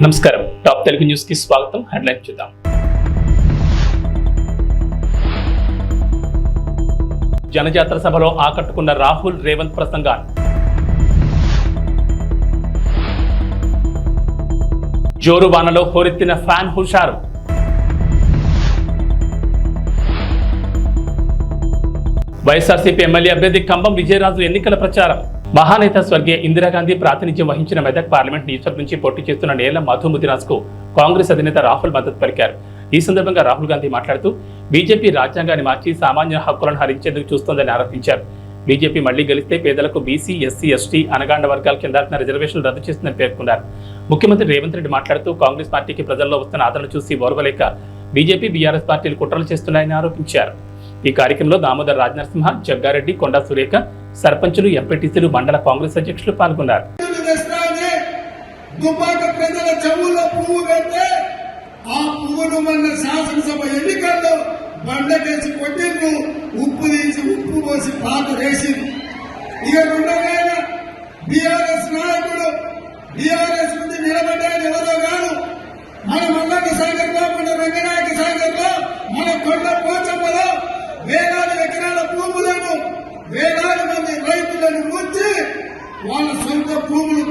నమస్కారం. Top Telugu news కి స్వాగతం. హెడ్లైన్ చూద్దాం. జనజాతర సభలో ఆకట్టుకున్న రాహుల్ రేవంత్ ప్రసంగాలు. జోరు వానలో హోరెత్తిన ఫ్యాన్ హుషారు. వైఎస్ఆర్సీపీ ఎమ్మెల్యే అభ్యర్థి కంబం విజయరాజు ఎన్నికల ప్రచారం. మహానేత స్వర్గీయ ఇందిరాగాంధీ ప్రాతినిధ్యం వహించిన మెదక్ పార్లమెంట్ నియోజకవర్గం నుంచి పోటీ చేస్తున్న నేల మధు ముదిరాజ్ కు కాంగ్రెస్ అధినేత రాహుల్ మద్దతు పలికారు. ఈ సందర్భంగా రాహుల్ గాంధీ మాట్లాడుతూ బీజేపీ రాజ్యాంగాన్ని మార్చి సామాన్య హక్కులను హరించేందుకు చూస్తోందని ఆరోపించారు. బీజేపీ మళ్లీ గెలిస్తే పేదలకు బీసీ, ఎస్సీ, ఎస్టీ, అనగాండ వర్గాల కింద రిజర్వేషన్లు రద్దు చేస్తుందని పేర్కొన్నారు. ముఖ్యమంత్రి రేవంత్ రెడ్డి మాట్లాడుతూ కాంగ్రెస్ పార్టీకి ప్రజల్లో వస్తున్న ఆదరణ చూసి ఓర్వలేక బీజేపీ, బీఆర్ఎస్ పార్టీలు కుట్రలు చేస్తున్నాయని ఆరోపించారు. ఈ కార్యక్రమంలో దామోదర్ రాజనరసింహ, జగ్గారెడ్డి, కొండా సురేఖ, సర్పంచులు, ఎంపీటీసీలు, మండల కాంగ్రెస్ అధ్యక్షులు పాల్గొన్నారు. వేలాది ఎకరాల భూములను వేలాది మంది రైతులను ముంచి వాళ్ళ సొంత భూములు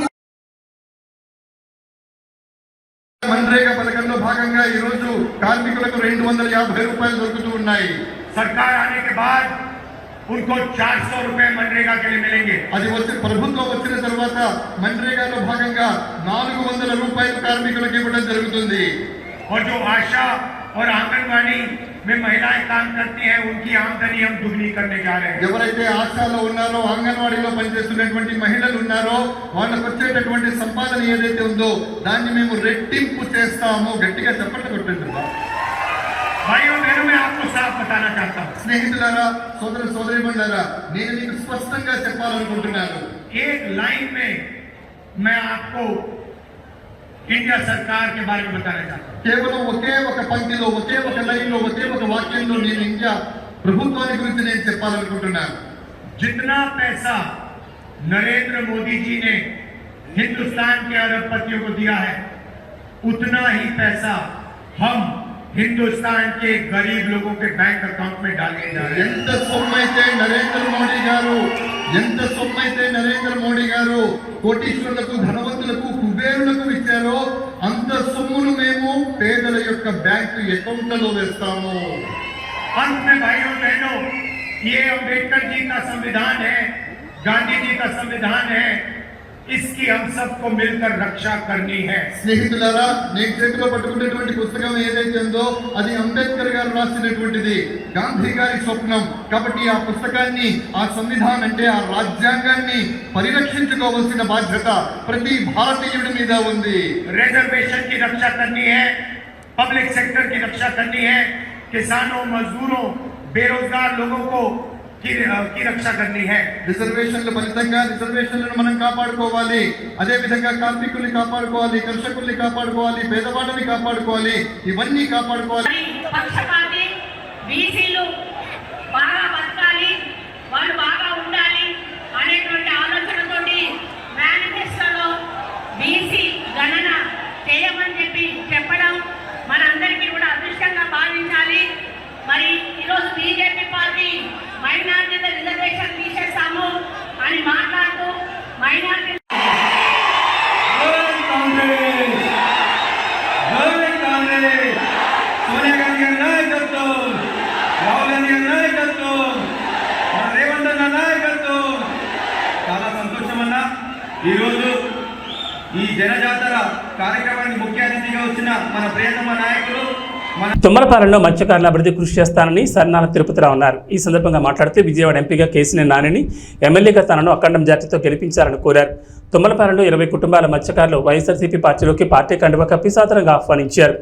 मनरेगा పథకంలో భాగంగా ఈ రోజు కార్మికులకు 250 రూపాయలు దొరుకుతూ ఉన్నాయి. सरकार आने के बाद उनको 400 रुपए मनरेगा के लिए मिलेंगे. అది వచ్చి ప్రభుత్వం వచ్చిన తర్వాత मनरेगाలో భాగంగా 400 రూపాయలు కార్మికులకు ఇవ్వడం జరుగుతుంది. और जो आशा और आंगनवाड़ी में महिलाएं काम करती हैं उनकी आमदनी हम दुगनी करने जा रहे हैं. ఎవరైతే ఆశాలో ఉన్నారో, అంగన్వాడీలో పనిచేస్తున్నటువంటి మహిళలు ఉన్నారో వాళ్ళకు వచ్చేటటువంటి సంపాదన ఏదైతే ఉందో దాన్ని మేము రెట్టింపు చేస్తాము. గట్టిగా చప్పట్లు కొట్టండి. भाइयों बहनों, मैं आपको साफ बताना चाहता हूँ. స్నేహితులారా, సోదర సోదరీమణులారా, నేను మీకు స్పష్టంగా చెప్పాలనుకుంటున్నాను. एक लाइन में मैं आपको इंडिया सरकार के बारे में बताना चाहता हूँ. కేవలం ఒకే ఒక పంక్తిలో, ఒకే ఒక లైన్లో, ఒకే ఒక వాక్యంలో నేను ఇండియా ప్రభుత్వాన్ని గురించి నేను చెప్పాలనుకుంటున్నాను. जितना पैसा नरेंद्र मोदी जी ने हिंदुस्तान के अरबपतियों को दिया है उतना ही पैसा हम हिंदुस्तान के गरीब लोगों के बैंक अकाउंट में डालने जा रहे हैं. ఎంత సొమ్మైతే నరేంద్ర మోడీ గారు కోటీశ్వరులకు, ధనవంతులకు, కుబేరులకు ఇచ్చారో అంత సొమ్మును మేము పేదల యొక్క బ్యాంకు అకౌంట్లలో వేస్తాము. अंत में भाइयों बहनों, ये अम्बेडकर जी का संविधान है, गांधी जी का संविधान है, इसकी हम सबको मिलकर रक्षा करनी है. స్నేహితులారా, నేను చేతిలో పట్టుకున్నటువంటి పుస్తకం ఏదైతే ఉందో అది అంబేద్కర్ గారు రాసినటువంటిది, గాంధీ గారి స్వప్నం. కాబట్టి ఆ పుస్తకాన్ని, ఆ సంవిధానం అంటే ఆ రాజ్యాంగాన్ని పరిరక్షించుకోవాల్సిన బాధ్యత ప్రతి భారతీయుడి మీద ఉంది. रिजर्वेशन की रक्षा करनी है, पब्लिक सेक्टर की रक्षा करनी है, किसानों, मजदूरों, बेरोजगार लोगों को की रक्षा करनी है. రిజర్వేషన్ల ఫలితంగా రిజర్వేషన్లను మనం కాపాడుకోవాలి. అదే విధంగా కార్మికుల్ని కాపాడుకోవాలి, కర్షకుల్ని కాపాడుకోవాలి, పేదవాళ్ళని కాపాడుకోవాలి. ఇవన్నీ కాపాడుకోవాలి. పక్షపాతి బీసీలు బాగా బతకాలి, వాళ్ళు బాగా ఉండాలి అనేటువంటి ఆలోచనతోటి మేనిఫెస్టోలో బీసీ గణన చేయమని చెప్పడం మనందరికీ కూడా అదృష్టంగా భావించాలి. మరి ఈరోజు బీజేపీ పార్టీ మైనార్టీల రిజర్వేషన్ తీసేస్తాము అని మాట్లాడుతూ మైనార్టీ సోనియా గాంధీ గారి నాయకత్వం, రాహుల్ గాంధీ గారి నాయకత్వం, రేవంత్ అన్న నాయకత్వం. చాలా సంతోషం అన్న. ఈరోజు ఈ జనజాతర కార్యక్రమానికి ముఖ్య అతిథిగా వచ్చిన మన ప్రియతమ నాయకులు తుమ్మలపాలెంలో మత్స్యకారుల అభివృద్ధి కృషి చేస్తానని సర్నాల తిరుపతిరావు అన్నారు. ఈ సందర్భంగా మాట్లాడుతూ విజయవాడ ఎంపీగా కేసీఆర్ నానిని, ఎమ్మెల్యేగా తనను అఖండం జాతితో గెలిపించాలని కోరారు. తుమ్మలపాలెంలో 20 కుటుంబాల మత్స్యకారులు వైఎస్ఆర్సీపీ పార్టీలోకి పార్టీ కండువా కప్పి సాదరంగా ఆహ్వానించారు.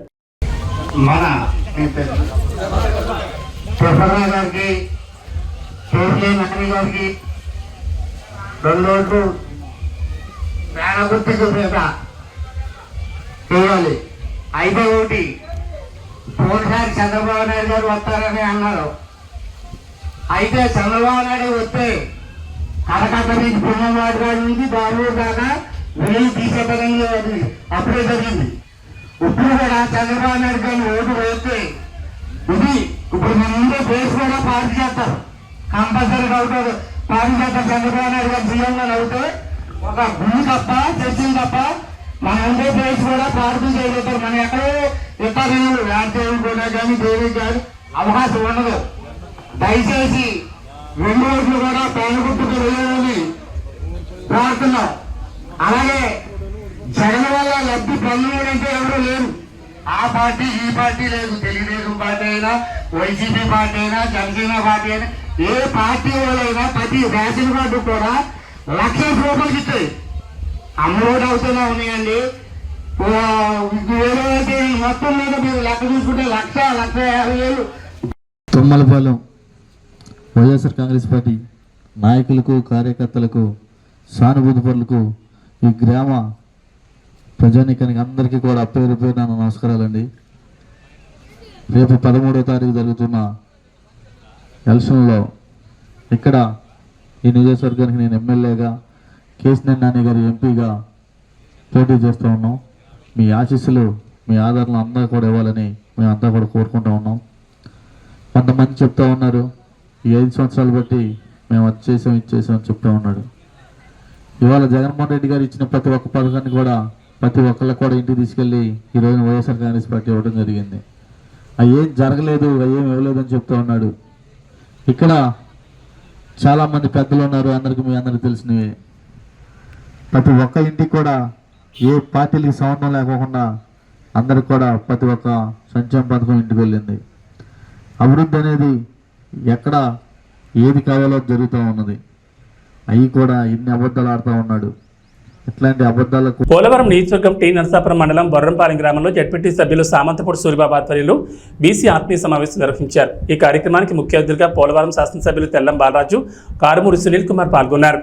పోయినసారి చంద్రబాబు నాయుడు గారు వస్తారని అన్నారు. అయితే చంద్రబాబు నాయుడు వస్తే కడకట్ట నుంచి పుణ్యవాడి గారి నుంచి బాబు దాకా వీళ్ళు తీసేపడంలో అది అప్పుడే జరిగింది. ఇప్పుడు కూడా చంద్రబాబు నాయుడు గారిని ఓటు వేస్తే ఇది ఇప్పుడు మన ముందే బేస్ కూడా పార్టీ చేస్తారు, కంపల్సరీగా అవుతారు. పార్టీ చేస్తారు. చంద్రబాబు నాయుడు గారు సీఎంగా అవుతే ఒక భూమి తప్ప చర్చలు తప్ప మన ఉండే బేస్ కూడా పార్టీ చేయగలుగుతారు. మన ఎక్కడో ఇతరులు వ్యాఖ్యలు కూడా కానీ దేవి కానీ అవకాశం ఉండదు. దయచేసి 2 ఓట్లు కూడా పేదగుర్తుకు వెళ్ళాలని కోరుతున్నాం. అలాగే జగన్ వల్ల లబ్ధి పొందడంటే ఎవరు లేరు. ఆ పార్టీ ఈ పార్టీ లేదు. తెలుగుదేశం పార్టీ అయినా, వైసీపీ పార్టీ అయినా, జనసేన పార్టీ అయినా, ఏ పార్టీ వాళ్ళైనా ప్రతి రేషన్ కార్డు కూడా 1,00,000 రూపాయలకి ఇస్తాయి. అమ్మఒడి అవుతూనే ఉన్నాయండి. ఏదైతే మొత్తం మీద మీరు లెక్క చూసుకుంటే 1,50,000 తుమ్మలపాలెం వైఎస్ఆర్ కాంగ్రెస్ పార్టీ నాయకులకు, కార్యకర్తలకు, సానుభూతి పరులకు, ఈ గ్రామ ప్రజానీకానికి అందరికీ కూడా పేరు పేరు నా నమస్కారాలండి. రేపు 13వ తారీఖు జరుగుతున్న ఎలక్షన్లో ఇక్కడ ఈ నియోజకవర్గానికి నేను ఎమ్మెల్యేగా, కేసీఆర్ నాని గారి ఎంపీగా పోటీ చేస్తూ ఉన్నాం. మీ ఆశీస్సులు, మీ ఆదరణ అందరూ కూడా ఇవ్వాలని మేమంతా కూడా కోరుకుంటూ ఉన్నాం. కొంతమంది చెప్తా ఉన్నారు, ఈ 5 సంవత్సరాలు బట్టి మేము అది చేసాం, ఇది చేసాం అని చెప్తా ఉన్నాడు. ఇవాళ జగన్మోహన్ రెడ్డి గారు ఇచ్చిన ప్రతి ఒక్క పథకాన్ని కూడా ప్రతి ఒక్కళ్ళకి కూడా ఇంటికి తీసుకెళ్ళి ఈరోజు వైఎస్ఆర్ కాంగ్రెస్ పార్టీ ఇవ్వడం జరిగింది. అవి ఏం జరగలేదు, అవి ఏం ఇవ్వలేదు అని చెప్తా ఉన్నాడు. ఇక్కడ చాలామంది పెద్దలు ఉన్నారు, మీ అందరికీ తెలిసినవి. ప్రతి ఒక్క ఇంటికి కూడా ఏ పార్టీలకి సంబంధం లేకోకుండా అందరికి కూడా ప్రతి ఒక్క సంక్షేమ పథకం ఇంటికి వెళ్ళింది. అభివృద్ధి అనేది ఎక్కడ ఏది కావాలో జరుగుతూ ఉన్నది. అవి కూడా ఇన్ని అబద్ధాలు ఆడుతూ ఉన్నాడు. ఇట్లాంటి అబద్ధాలకు పోలవరం నియోజకవర్గం టీ నరసాపురం మండలం బొర్రంపాలెం గ్రామంలో జడ్పీటీ సభ్యులు సామంతపూడి సూరిబాబు ఆధ్వర్యంలో బీసీ ఆత్మీయ సమావేశం నిర్వహించారు. ఈ కార్యక్రమానికి ముఖ్య అతిథిగా పోలవరం శాసనసభ్యులు తెల్లం బాలరాజు, కారుమూరి సునీల్ కుమార్ పాల్గొన్నారు.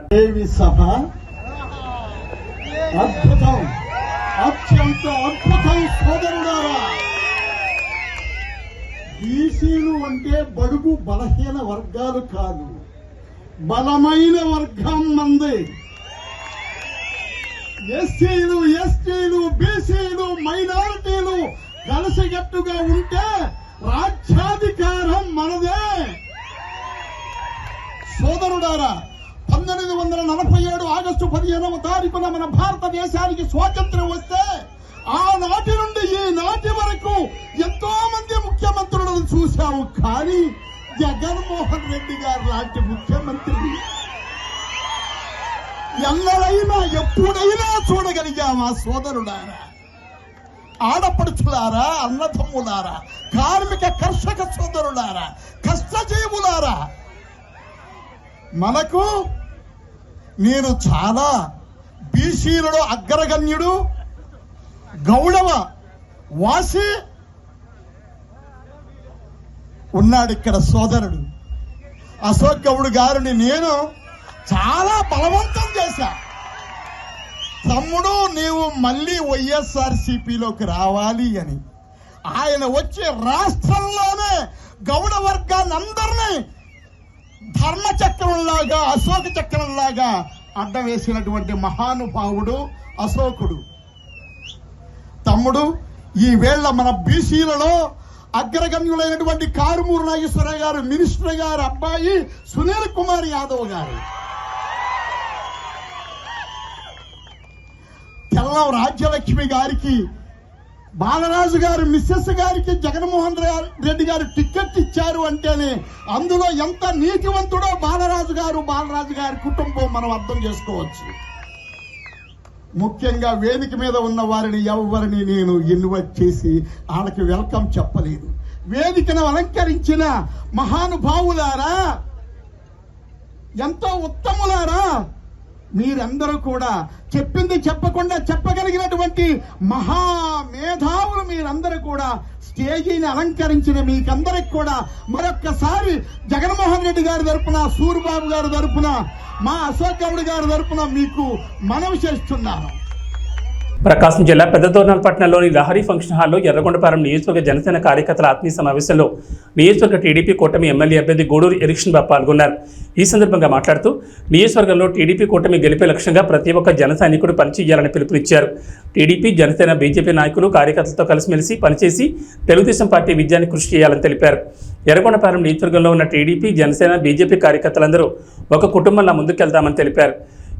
బీసీలు అంటే బడుగు బలహీన వర్గాలు కాదు, బలమైన వర్గం మంది. ఎస్సీలు, ఎస్టీలు, బీసీలు, మైనారిటీలు కలిసికట్టుగా ఉంటే రాజ్యాధికారం మనదే. సోదరుడారా, 1947 ఆగస్టు 15వ తారీఖున మన భారతదేశానికి స్వాతంత్ర్యం వస్తే ఆనాటి నుండి ఈనాటి వరకు ఎంతో మంది ముఖ్యమంత్రులను చూశాము. కానీ జగన్మోహన్ రెడ్డి గారు లాంటి ముఖ్యమంత్రి ఎన్నడైనా ఎప్పుడైనా చూడగలిగామా? సోదరులారా, ఆడపడుచులారా, అన్నదమ్ములారా, కార్మిక కర్షక సోదరులారా, కష్టజీవులారా, మనకు నేను చాలా బీసీలలో అగ్రగణ్యుడు, గౌడవ వాసి ఉన్నాడు ఇక్కడ. సోదరుడు అశోక్ గౌడ్ గారిని నేను చాలా బలవంతం చేశా. తమ్ముడు, నీవు మళ్ళీ వైఎస్ఆర్సీపీలోకి రావాలి అని. ఆయన వచ్చి రాష్ట్రంలోనే గౌడ వర్గాన్ని అందరినీ ధర్మచక్రంలాగా, అశోక చక్రంలాగా అడ్డం వేసినటువంటి మహానుభావుడు అశోకుడు. తమ్ముడు, ఈ వేళ మన బీసీలలో అగ్రగణ్యులైనటువంటి కారుమూరి నాగేశ్వరరావు గారు, మినిస్టర్ గారు అబ్బాయి సునీల్ కుమార్ యాదవ్ గారు, తెల్లం రాజ్యలక్ష్మి గారికి, బాలరాజు గారు మిస్సెస్ గారికి జగన్మోహన్ రెడ్డి గారు టికెట్ ఇచ్చారు అంటేనే అందులో ఎంత నీతివంతుడో బాలరాజు గారి కుటుంబం మనం అర్థం చేసుకోవచ్చు. ముఖ్యంగా వేదిక మీద ఉన్న వారిని ఎవరిని నేను ఇన్వైట్ చేసి వాళ్ళకి వెల్కమ్ చెప్పలేదు. వేదికను అలంకరించిన మహానుభావులారా, ఎంతో ఉత్తములారా, మీరందరూ కూడా చెప్పింది చెప్పకుండా చెప్పగలిగినటువంటి మహామేధావులు మీరందరూ కూడా స్టేజీని అలంకరించిన మీకందరికి కూడా మరొక్కసారి జగన్మోహన్ రెడ్డి గారి తరపున, సూరిబాబు గారి తరపున, మా అశోక్ గౌడ్ గారి తరపున మీకు మనవి చేస్తున్నాను. ప్రకాశం జిల్లా పెద్దదోర్నాలపట్నంలోని లహరి ఫంక్షన్ హాల్లో ఎర్రగొండపాలెం నియోజకవర్గ జనసేన కార్యకర్తల ఆత్మీయ సమావేశంలో నియోజకవర్గ టీడీపీ కూటమి ఎమ్మెల్యే అభ్యర్థి గూడూరు ఎరిక్షన్ బాబు పాల్గొన్నారు. ఈ సందర్భంగా మాట్లాడుతూ నియోజకవర్గంలో టీడీపీ కూటమి గెలిపే లక్ష్యంగా ప్రతి ఒక్క జన సైనికుడు పనిచేయాలని పిలుపునిచ్చారు. టీడీపీ, జనసేన, బీజేపీ నాయకులు కార్యకర్తలతో కలిసిమెలిసి పనిచేసి తెలుగుదేశం పార్టీ విజయానికి కృషి చేయాలని తెలిపారు. ఎర్రగొండపాలెం నియోజకవర్గంలో ఉన్న టీడీపీ, జనసేన, బీజేపీ కార్యకర్తలందరూ ఒక కుటుంబంలా ముందుకెళ్తామని తెలిపారు.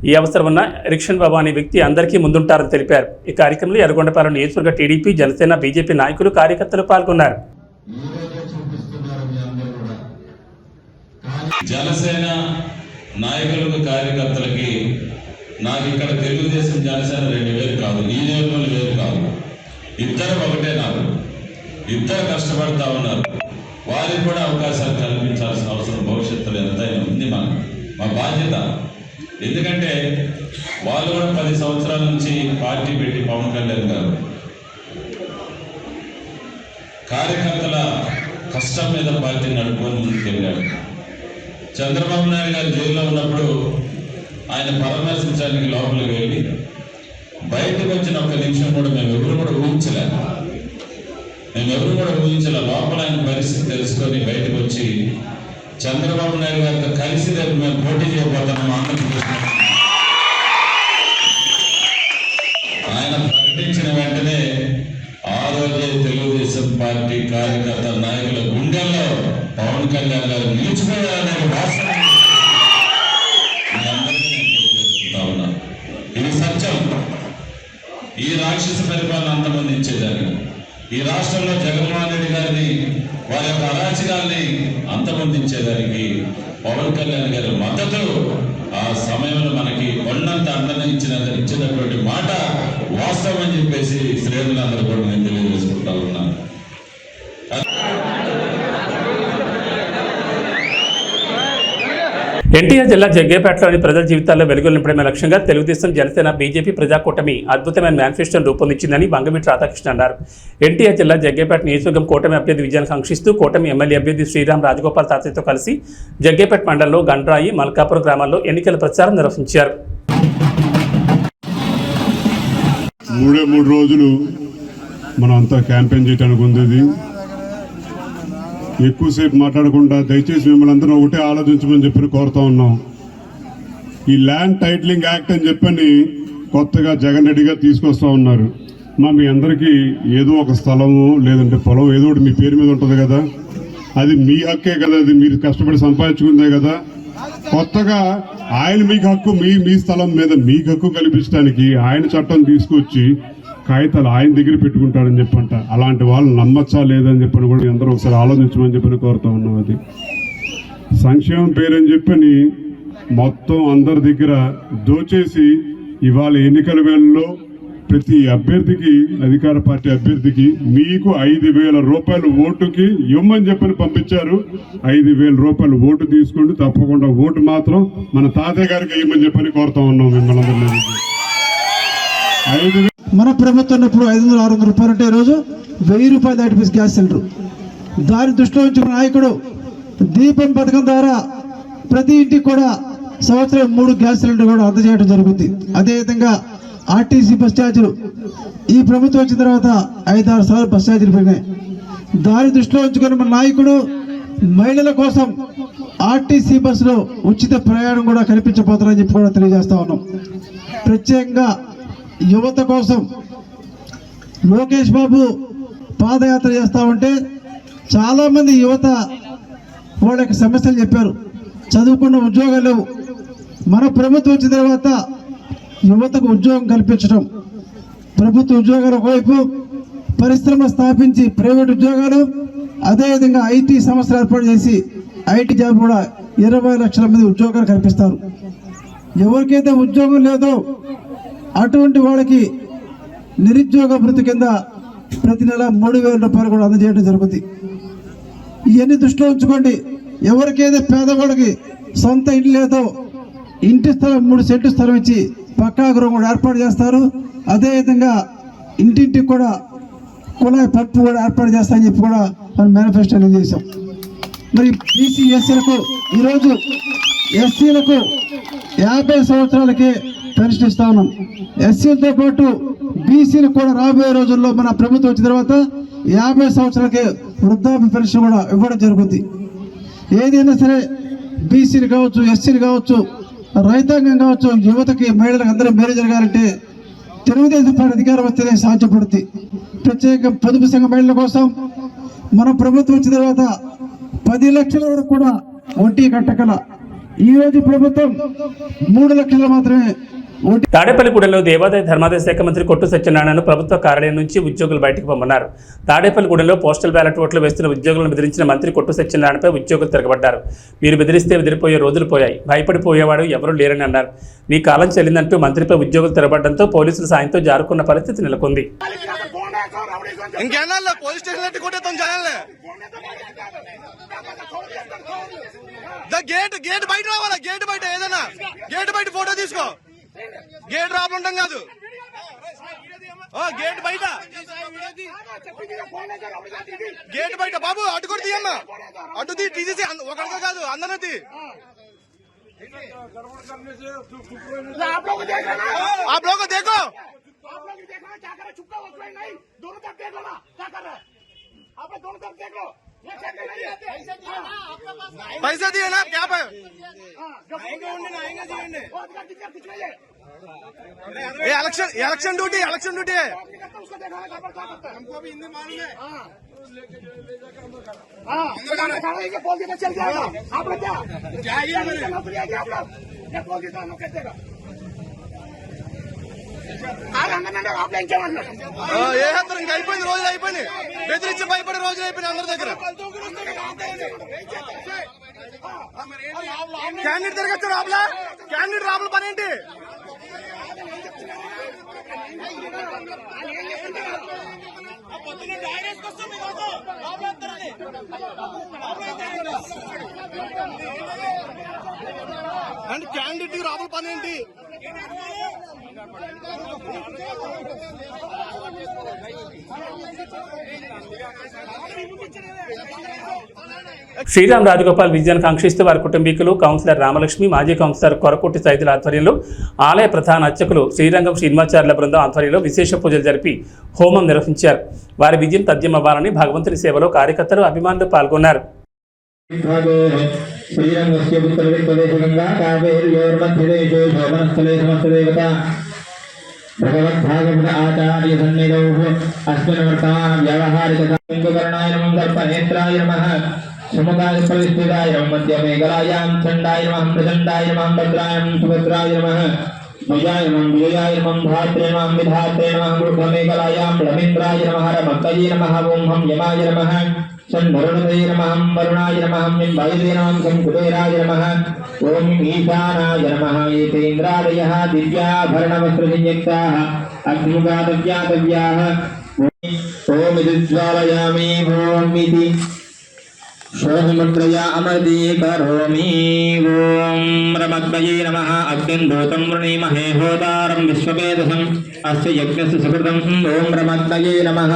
ఈ అవసరం ఉన్న ఎరిక్షన్ బాబు అనే వ్యక్తి అందరికీ ముందుంటారని తెలిపారు. ఈ కార్యక్రమంలో ఎర్రగొండపాలెం నియోజకవర్గ టీడీపీ, జనసేన, బీజేపీ నాయకులు, కార్యకర్తలు పాల్గొన్నారు. జనసేన నాయకులకు, కార్యకర్తలకి నాకు ఇక్కడ తెలుగుదేశం, జనసేన రెండు వేరు కాదు, ఈ నియోజకవర్గంలో వేరు కాదు, ఇద్దరు ఒకటే. నాకు ఇద్దరు కష్టపడతా ఉన్నారు. వారికి కూడా అవకాశాలు కల్పించాల్సిన అవసరం భవిష్యత్తులో ఎంతైనా ఉంది. మా బాధ్యత. ఎందుకంటే వాళ్ళు కూడా 10 సంవత్సరాల నుంచి పార్టీ పెట్టి పవన్ కళ్యాణ్ గారు కార్యకర్తల కష్టం మీద పార్టీ నడుపుకొని ముందుకెళ్ళాడు. చంద్రబాబు నాయుడు గారు జైల్లో ఉన్నప్పుడు ఆయన పరామర్శించడానికి లోపలికి వెళ్ళి బయటకు వచ్చిన ఒక్క నిమిషం కూడా మేమెవరు కూడా ఊహించలే. లోపల ఆయన పరిస్థితి తెలుసుకొని బయటకు వచ్చి చంద్రబాబు నాయుడు గారితో కలిసి రేపు మేము పోటీ చేయబోతున్నాం ఆంధ్రప్రదేశ్. ఆయన ప్రకటించిన వెంటనే ఆ రోజే తెలుగుదేశం పార్టీ కార్యకర్త నాయకుల గుండెల్లో పవన్ కళ్యాణ్ గారు నిలిచిపోయారనే వాస్తవం ఇది సత్యం. ఈ రాక్షస పరిపాలన అంతమందించేదాన్ని, ఈ రాష్ట్రంలో జగన్మోహన్ రెడ్డి గారిని, వారి యొక్క అరాచకాల్ని అంతమొందించేదానికి పవన్ కళ్యాణ్ గారి మద్దతు ఆ సమయంలో మనకి కొండంత అండన ఇచ్చినటువంటి మాట వాస్తవం అని చెప్పేసి శ్రేణులందరూ కూడా నేను తెలియజేసుకుంటా ఉన్నాను. ఎన్టీఆర్ జిల్లా జగ్గేపేటలోని ప్రజల జీవితాల్లో వెలుగులు నింపడమే లక్ష్యంగా తెలుగుదేశం, జనసేన, బీజేపీ ప్రజాకూటమి అద్భుతమైన మేనిఫెస్టోను రూపొందించిందని వంగవీటి రాధాకృష్ణ అన్నారు. ఎన్టీఆర్ జిల్లా జగ్గేపేట నియోజకవర్గం కూటమి అభ్యర్థి విజయాన్ని కాంక్షిస్తూ కూటమి ఎమ్మెల్యే అభ్యర్థి శ్రీరామ్ రాజగోపాల్ తాతయ్యతో కలిసి జగ్గేపేట మండలంలో గండ్రాయి, మల్కాపురం గ్రామాల్లో ఎన్నికల ప్రచారం నిర్వహించారు. 3 రోజులు మనం అంతా క్యాంపెయిన్ చేయడానికి ఉంది. ఎక్కువసేపు మాట్లాడకుండా దయచేసి మిమ్మల్ని అందరూ ఒకటే ఆలోచించమని చెప్పి కోరుతా ఉన్నాం. ఈ ల్యాండ్ టైటిలింగ్ యాక్ట్ అని చెప్పని కొత్తగా జగన్ రెడ్డి గారు తీసుకొస్తా ఉన్నారు. మీ అందరికీ ఏదో ఒక స్థలము లేదంటే పొలం ఏదో ఒకటి మీ పేరు మీద ఉంటుంది కదా, అది మీ హక్కే కదా, అది మీరు కష్టపడి సంపాదించుకుందే కదా. కొత్తగా ఆయన మీకు హక్కు, మీ స్థలం మీద మీకు హక్కు కల్పించడానికి ఆయన చట్టం తీసుకొచ్చి కాగితాలు ఆయన దగ్గర పెట్టుకుంటాడని చెప్పంట. అలాంటి వాళ్ళు నమ్మచ్చా లేదని చెప్పని కూడా అందరూ ఒకసారి ఆలోచించమని చెప్పని కోరుతా ఉన్నాం. అది సంక్షేమం పేరని చెప్పని మొత్తం అందరి దగ్గర దోచేసి ఇవాళ ఎన్నికల వేళల్లో ప్రతి అభ్యర్థికి, అధికార పార్టీ అభ్యర్థికి మీకు 5,000 రూపాయలు ఓటుకి ఇవ్వమని చెప్పని పంపించారు. 5,000 రూపాయలు ఓటు తీసుకుంటూ తప్పకుండా ఓటు మాత్రం మన తాతయ్య గారికి ఇవ్వమని చెప్పని కోరుతా ఉన్నాం మిమ్మల్ని అందరినీ. మన ప్రభుత్వం ఉన్నప్పుడు 500-600 రూపాయలు ఉంటే ఈరోజు 1000 రూపాయలు దాటిపోయి గ్యాస్ సిలిండర్. దాని దృష్టిలో ఉంచుకున్న నాయకుడు దీపం పథకం ద్వారా ప్రతి ఇంటికి కూడా సంవత్సరం 3 గ్యాస్ సిలిండర్ కూడా అందజేయడం జరుగుతుంది. అదేవిధంగా ఆర్టీసీ బస్ ఛార్జీలు ఈ ప్రభుత్వం వచ్చిన తర్వాత 5-6 సార్లు బస్ ఛార్జీలు పెరిగినాయి. దాని దృష్టిలో ఉంచుకుని మన నాయకుడు మహిళల కోసం ఆర్టీసీ బస్సులో ఉచిత ప్రయాణం కూడా కల్పించబోతున్నారని చెప్పి కూడా తెలియజేస్తా ఉన్నాం. ప్రత్యేకంగా యువత కోసం లోకేష్ బాబు పాదయాత్ర చేస్తూ ఉంటే చాలామంది యువత వాళ్ళ యొక్క సమస్యలు చెప్పారు. చదువుకున్న ఉద్యోగాలు లేవు. మన ప్రభుత్వం వచ్చిన తర్వాత యువతకు ఉద్యోగం కల్పించడం, ప్రభుత్వ ఉద్యోగాలు ఒకవైపు, పరిశ్రమ స్థాపించి ప్రైవేట్ ఉద్యోగాలు, అదేవిధంగా ఐటీ సంస్థలు ఏర్పాటు చేసి ఐటీ జాబ్ కూడా 20 లక్షల మంది ఉద్యోగాలు కల్పిస్తారు. ఎవరికైతే ఉద్యోగం లేదో అటువంటి వాళ్ళకి నిరుద్యోగ భృతి కింద ప్రతి నెల 3,000 రూపాయలు కూడా అందజేయడం జరుగుతుంది. ఇవన్నీ దృష్టిలో ఉంచుకోండి. ఎవరికైతే పేదవాళ్ళకి సొంత ఇల్లు లేదో ఇంటి స్థలం 3 సెంటు స్థలం ఇచ్చి పక్కా గృహం కూడా ఏర్పాటు చేస్తారు. అదేవిధంగా ఇంటింటికి కూడా కుళాయి పప్పు కూడా ఏర్పాటు చేస్తామని చెప్పి కూడా మనం మేనిఫెస్టోలో చేసాం. మరి బీసీ ఎస్సీలకు ఈరోజు ఎస్సీలకు 50 సంవత్సరాలకే పెన్షన్ ఇస్తా ఉన్నాం. ఎస్సీలతో పాటు బీసీలు కూడా రాబోయే రోజుల్లో మన ప్రభుత్వం వచ్చిన తర్వాత 50 సంవత్సరాలకే వృద్ధాప్య పెన్షన్ కూడా ఇవ్వడం జరుగుతుంది. ఏదైనా సరే బీసీలు కావచ్చు, ఎస్సీలు కావచ్చు, రైతాంగం కావచ్చు, యువతకి, మహిళలకు అందరూ మేలు జరగాలంటే తెలుగుదేశం పార్టీ అధికారం వస్తేనే సాధ్యపడుతుంది. ప్రత్యేక పొదుపు సంఘ మహిళల కోసం మన ప్రభుత్వం వచ్చిన తర్వాత 10 లక్షల వరకు కూడా వడ్డీ కట్టగల ఈ రోజు ప్రభుత్వం 3 లక్షలు మాత్రమే వడ్డీ. తాడేపల్లిగూడెంలో దేవాదాయ ధర్మాదాయ శాఖ మంత్రి కొట్టు సత్యనారాయణను ప్రభుత్వ కార్యాలయం నుంచి ఉద్యోగులు బయటకు పొమ్మన్నారు. తాడేపల్లిగూడెంలో పోస్టల్ బ్యాలెట్ ఓట్లు వేస్తున్న ఉద్యోగులను బెదిరించిన మంత్రి కొట్టు సత్యనారాయణపై ఉద్యోగులు తిరగబడ్డారు. మీరు బెదిరిస్తే బెదిరిపోయే రోజులు పోయాయి, భయపడిపోయేవాడు ఎవరూ లేరని అన్నారు. నీ కాలం చెల్లిందంటూ మంత్రిపై ఉద్యోగులు తిరగబడడంతో పోలీసుల సాయంతో జారుకున్న పరిస్థితి నెలకొంది. గేట్ బయట రావాలా, గేట్ బయట ఏదైనా గేట్ బయట ఫోటో తీసుకో, గేట్ రాబడి ఉంటాం కాదు, గేట్ బయట, గేట్ బయట బాబు అటు కూడా తీయమ్మా, అటు తీసేసి ఒకరితో కాదు అందరూ తీ. आप लोग देखो, पैसा दिए ना क्या पे इलेक्शन ड्यूटी है, हमको अभी हिंदी मालूम है। ఇంకా అయిపోయింది, రోజులు అయిపోయినాయి, బెదిరించి భయపడే రోజులు అయిపోయినాయి అందరి దగ్గర. క్యాండిడేట్ తిరగచ్చు రాబులా, క్యాండిడేట్ రాబుల పని ఏంటి? అంటే క్యాండిడేట్ రాబుల పని ఏంటి? శ్రీరామ్ రాజగోపాల్ విజయాన్ని కాంక్షిస్తూ వారి కుటుంబీకులు, కౌన్సిలర్ రామలక్ష్మి, మాజీ కౌన్సిలర్ కొరకోటి సైదుల ఆధ్వర్యంలో ఆలయ ప్రధాన అర్చకులు శ్రీరంగం శ్రీనివాచార్యుల బృందం ఆధ్వర్యంలో విశేష పూజలు జరిపి హోమం నిర్వహించారు. వారి విజయం తథ్యమవ్వాలని భగవంతుని సేవలో కార్యకర్తలు, అభిమానులు పాల్గొన్నారు. శ్రీరంగస్య ఉత్తరదిక్ప్రదేశగంగా కావేర్యోర్మధ్యదేశే శోభనస్థలే సమస్తదేవతా భగవద్భాగవత ఆచార్య సన్నిధౌ అస్మిన్ వర్తమాన వ్యవహారికర్ణాయ నమః సర్పనేత్రాయ నమః సుముఖాయ ప్రవిష్టితాయ నమః మధ్యమేఘలాయాం చండాయ నమః ప్రచండాయ నమః భద్రాయ నమః సుభద్రాయ నమః భుజాయ నమః విజయాయ నమః ధాత్రే నమః విధాత్రే నమః వృద్ధమేఘలాయాం రవీంద్రాయ నమః రమక్కయే నమః ఓం హం యమాయ నమః సంవరుణదే నమః వరుణాయ నమః నింబాయదే నమః సంకుబేరాయ నమః ఓం ఈశానాయ నమః ఏతేంద్రాదయః దివ్యాభరణవస్త్రసంయుక్తాః అగ్నిముఖాదవ్యాతవ్యాః ఓం విద్జ్వాలయామి ఓం ఇతి శోభముద్రయా అమృతే కరోమి ఓం రమగ్నయే నమః అగ్నిందూతం వృణీమహే హోతారం విశ్వవేదసం అస్య యజ్ఞస్య సుకృతం ఓం రమగ్నయే నమః.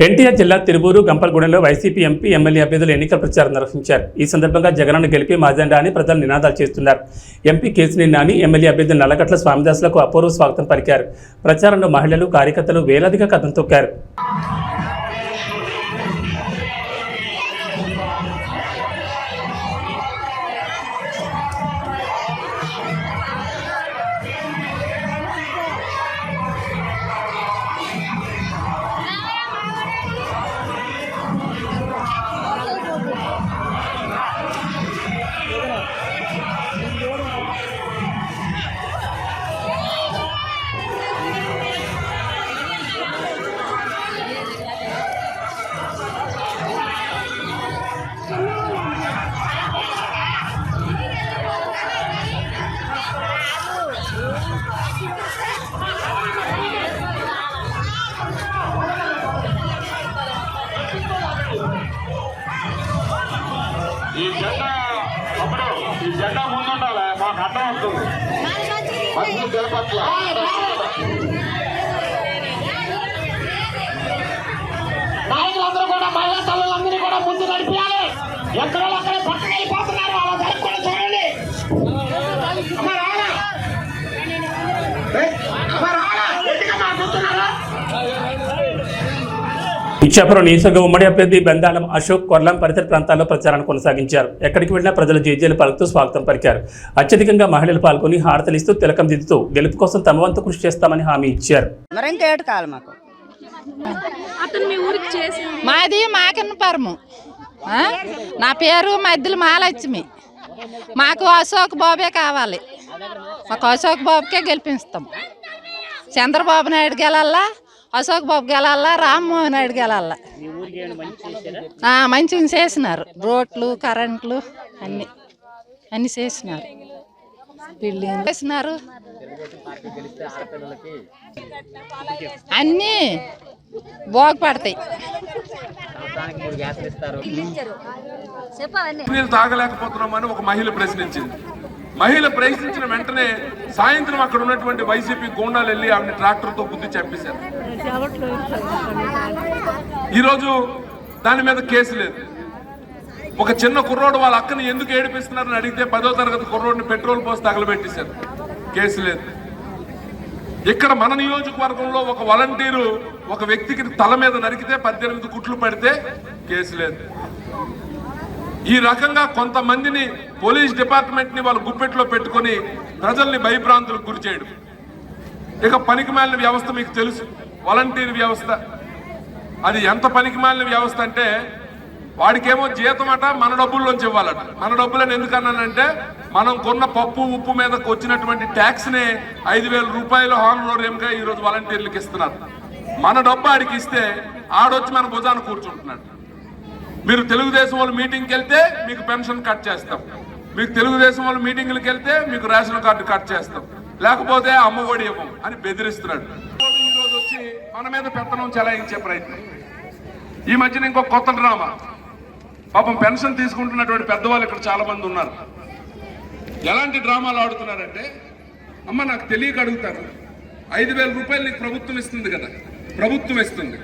ఎన్టీఆర్ జిల్లా తిరువూరు గంపలగూడెంలో వైసీపీ ఎంపీ, ఎమ్మెల్యే అభ్యర్థులు ఎన్నికల ప్రచారం నిర్వహించారు. ఈ సందర్భంగా జగనన్న గెలిపి మాజెండా అని ప్రజలు నినాదాలు చేస్తున్నారు. ఎంపీ కేశినేని నాని, ఎమ్మెల్యే అభ్యర్థి నల్లగట్ల స్వామిదాసులకు అపూర్వ స్వాగతం పలికారు. ప్రచారంలో మహిళలు, కార్యకర్తలు వేలాదిగా కథం తొక్కారు. ఈ జెండా ముందుండాలి, మాకు అడ్డం వస్తుంది. నాయకులందరూ కూడా మహిళా తల్లులందరినీ కూడా ముందు నడిపించాలి. ఎక్కడో అక్కడ పక్కన వెళ్ళిపోతున్నారు, వాళ్ళ దగ్గర కూడా చూడండి. ఇచ్చాపురం నియోజకవర్గ ఉమ్మడి అభ్యర్థి బెందాలం అశోక్ కొర్లం పరిసర ప్రాంతాల్లో ప్రచారాన్ని కొనసాగించారు. ఎక్కడికి వెళ్లినా ప్రజలు జేజేలు పలుకుతూ స్వాగతం పలికారు. అత్యధికంగా మహిళలు పాల్గొని హారతలిస్తూ తిలకం దిద్దుతూ గెలుపు కోసం తమ వంతు కృషి చేస్తామని హామీ ఇచ్చారు. మాది మాకన్నపురము. నా పేరు మధ్యలో మహాలక్ష్మి. మాకు అశోక్ బాబే కావాలి. మాకు అశోక్ బాబుకే గెలిపిస్తాం. చంద్రబాబు నాయుడు గెలల్లా, అశోక్ బాబు గెలల్లా, రామ్మోహన్ నాయుడు గెలల్లా. మంచిగా చేసినారు. రోడ్లు, కరెంట్లు అన్ని చేసినారు. బిల్డింగ్ చేసినారు. అన్నీ బాగుపడతాయి. తాగలేకపోతున్నామని ఒక మహిళ ప్రశ్నించింది. మహిళ ప్రశ్నించిన వెంటనే సాయంత్రం అక్కడ ఉన్నటువంటి వైసీపీ గూండాలు వెళ్ళి ఆమెను ట్రాక్టర్తో గుద్ది చంపేశారు. ఈరోజు దాని మీద కేసు లేదు. ఒక చిన్న కుర్రోడు వాళ్ళ అక్కని ఎందుకు ఏడిపిస్తున్నారని అడిగితే 10వ తరగతి కుర్రోడిని పెట్రోల్ పోసి తగలబెట్టేశారు. కేసు లేదు. ఇక్కడ మన నియోజకవర్గంలో ఒక వాలంటీరు ఒక వ్యక్తికి తల మీద నరికితే 18 కుట్లు పడితే కేసు లేదు. ఈ రకంగా కొంతమందిని పోలీస్ డిపార్ట్మెంట్ ని వాళ్ళ గుప్పెట్లో పెట్టుకొని ప్రజల్ని భయభ్రాంతులకు గురి చేయడం. ఇక పనికిమాలిన వ్యవస్థ మీకు తెలుసు, వాలంటీర్ వ్యవస్థ. అది ఎంత పనికిమాలిన వ్యవస్థ అంటే వాడికేమో జీతం అట మన డబ్బుల్లోంచి ఇవ్వాలట. మన డబ్బులని ఎందుకన్నానంటే మనం కొన్న పప్పు ఉప్పు మీదకి వచ్చినటువంటి ట్యాక్స్ ని 5,000 రూపాయలు హానరోరియంగా ఈరోజు వాలంటీర్లకు ఇస్తున్నారు. మన డబ్బు ఆడికి ఇస్తే ఆడొచ్చి మన భుజాన కూర్చుంటున్నాడు. మీరు తెలుగుదేశం వాళ్ళు మీటింగ్కి వెళ్తే మీకు పెన్షన్ కట్ చేస్తాం, మీకు తెలుగుదేశం వాళ్ళు మీటింగ్లకు వెళ్తే మీకు రేషన్ కార్డు కట్ చేస్తాం, లేకపోతే అమ్మఒడి ఇవ్వం అని బెదిరిస్తున్నాడు. ఈరోజు వచ్చి మన మీద పెత్తనం చెలాయించే ప్రయత్నం. ఈ మధ్యన ఇంకో కొత్త డ్రామా. పాపం పెన్షన్ తీసుకుంటున్నటువంటి పెద్దవాళ్ళు ఇక్కడ చాలా మంది ఉన్నారు. ఎలాంటి డ్రామాలు ఆడుతున్నారంటే, అమ్మ నాకు తెలియక అడుగుతాను, 5,000 రూపాయలు నీకు ప్రభుత్వం ఇస్తుంది కదా, ప్రభుత్వం ఇస్తుంది.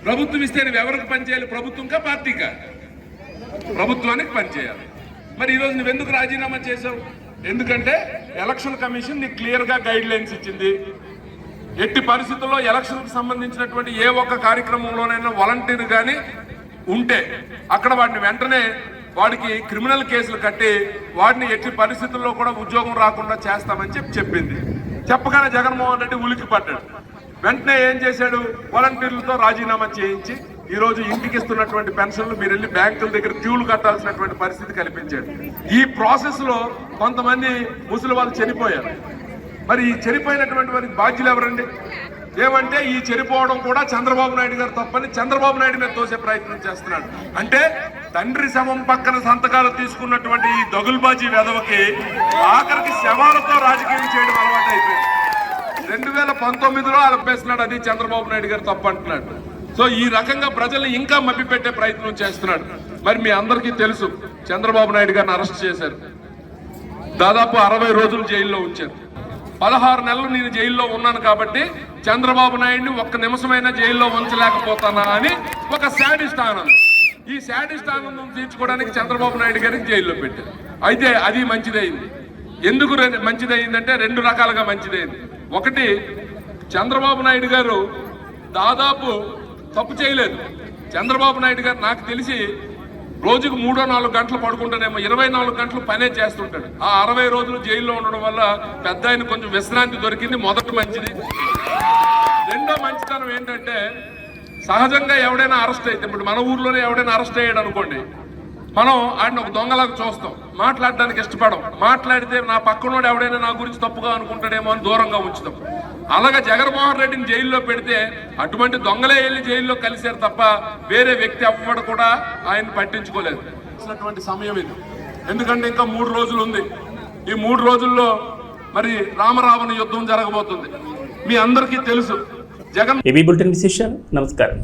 ప్రభుత్వం ఇస్తే నువ్వు ఎవరికి పనిచేయాలి? ప్రభుత్వంకా పార్టీకా? ప్రభుత్వానికి పనిచేయాలి. మరి ఈరోజు నువ్వెందుకు రాజీనామా చేసావు? ఎందుకంటే ఎలక్షన్ కమిషన్ నీకు క్లియర్గా గైడ్ లైన్స్ ఇచ్చింది. ఎట్టి పరిస్థితుల్లో ఎలక్షన్కి సంబంధించినటువంటి ఏ ఒక్క కార్యక్రమంలోనైనా వాలంటీర్ కానీ ఉంటే అక్కడ వాడిని వెంటనే వాడికి క్రిమినల్ కేసులు కట్టి వాడిని ఎట్టి పరిస్థితుల్లో కూడా ఉద్యోగం రాకుండా చేస్తామని చెప్పింది. చెప్పగానే జగన్మోహన్ రెడ్డి ఉలికి పడ్డాడు. వెంటనే ఏం చేశాడు? వాలంటీర్లతో రాజీనామా చేయించి ఈరోజు ఇంటికి ఇస్తున్నటువంటి పెన్షన్లు మీరు వెళ్ళి బ్యాంకుల దగ్గర క్యూలు కట్టాల్సినటువంటి పరిస్థితి కల్పించాడు. ఈ ప్రాసెస్ లో కొంతమంది ముసలి వాళ్ళు చనిపోయారు. మరి ఈ చనిపోయినటువంటి వారికి బాధ్యులు ఎవరండి? ఏమంటే ఈ చనిపోవడం కూడా చంద్రబాబు నాయుడు గారు తప్పని చంద్రబాబు నాయుడు మీద తోసే ప్రయత్నం చేస్తున్నాడు. అంటే తండ్రి శవం పక్కన సంతకాలు తీసుకున్నటువంటి ఈ దగుల్బాజీ వెధవకి ఆఖరికి శవాలతో రాజకీయం చేయడం అలవాటు అయిపోయింది. 2019లో అలపేస్తున్నాడు, అది చంద్రబాబు నాయుడు గారు తప్పు అంటున్నాడు. సో ఈ రకంగా ప్రజల్ని ఇంకా మభ్యపెట్టే ప్రయత్నం చేస్తున్నాడు. మరి మీ అందరికీ తెలుసు, చంద్రబాబు నాయుడు గారిని అరెస్ట్ చేశారు. దాదాపు 60 రోజులు జైల్లో ఉంచారు. 16 నెలలు నేను జైల్లో ఉన్నాను కాబట్టి చంద్రబాబు నాయుడిని ఒక్క నిమిషమైనా జైల్లో ఉంచలేకపోతానా అని ఒక శాడిస్ట్ ఆనందం. ఈ శాడిస్ట్ ఆనందం తీర్చుకోవడానికి చంద్రబాబు నాయుడు గారికి జైల్లో పెట్టారు. అయితే అది మంచిదైంది. ఎందుకు మంచిదైందంటే 2 రకాలుగా మంచిదైంది. ఒకటి, చంద్రబాబు నాయుడు గారు దాదాపు తప్పు చేయలేదు. చంద్రబాబు నాయుడు గారు నాకు తెలిసి రోజుకు 3-4 గంటలు పడుకుంటానేమో, 24 గంటలు పనే చేస్తుంటాడు. ఆ 60 రోజులు జైల్లో ఉండడం వల్ల పెద్ద ఆయన కొంచెం విశ్రాంతి దొరికింది. మొదటి మంచిది. రెండో మంచితనం ఏంటంటే, సహజంగా ఎవడైనా అరెస్ట్ అయితే, ఇప్పుడు మన ఊర్లోనే ఎవడైనా అరెస్ట్ అయ్యాడు అనుకోండి, మనం ఆయన ఒక దొంగలాగా చూస్తాం, మాట్లాడడానికి ఇష్టపడం. మాట్లాడితే నా పక్కనోడు ఎవడైనా నా గురించి తప్పుగా అనుకుంటాడేమో అని దూరంగా ఉంచుతాం. అలాగే జగన్మోహన్ రెడ్డిని జైల్లో పెడితే అటువంటి దొంగలే వెళ్ళి జైల్లో కలిశారు తప్ప వేరే వ్యక్తి ఎవ్వడు కూడా ఆయన పట్టించుకోలేదు. సమయం ఇది. ఎందుకంటే ఇంకా 3 రోజులు ఉంది. ఈ 3 రోజుల్లో మరి రామరావణ యుద్ధం జరగబోతుంది. మీ అందరికీ తెలుసు. జగన్ ఏబీ బులెటిన్ విశేషాలు. నమస్కారం.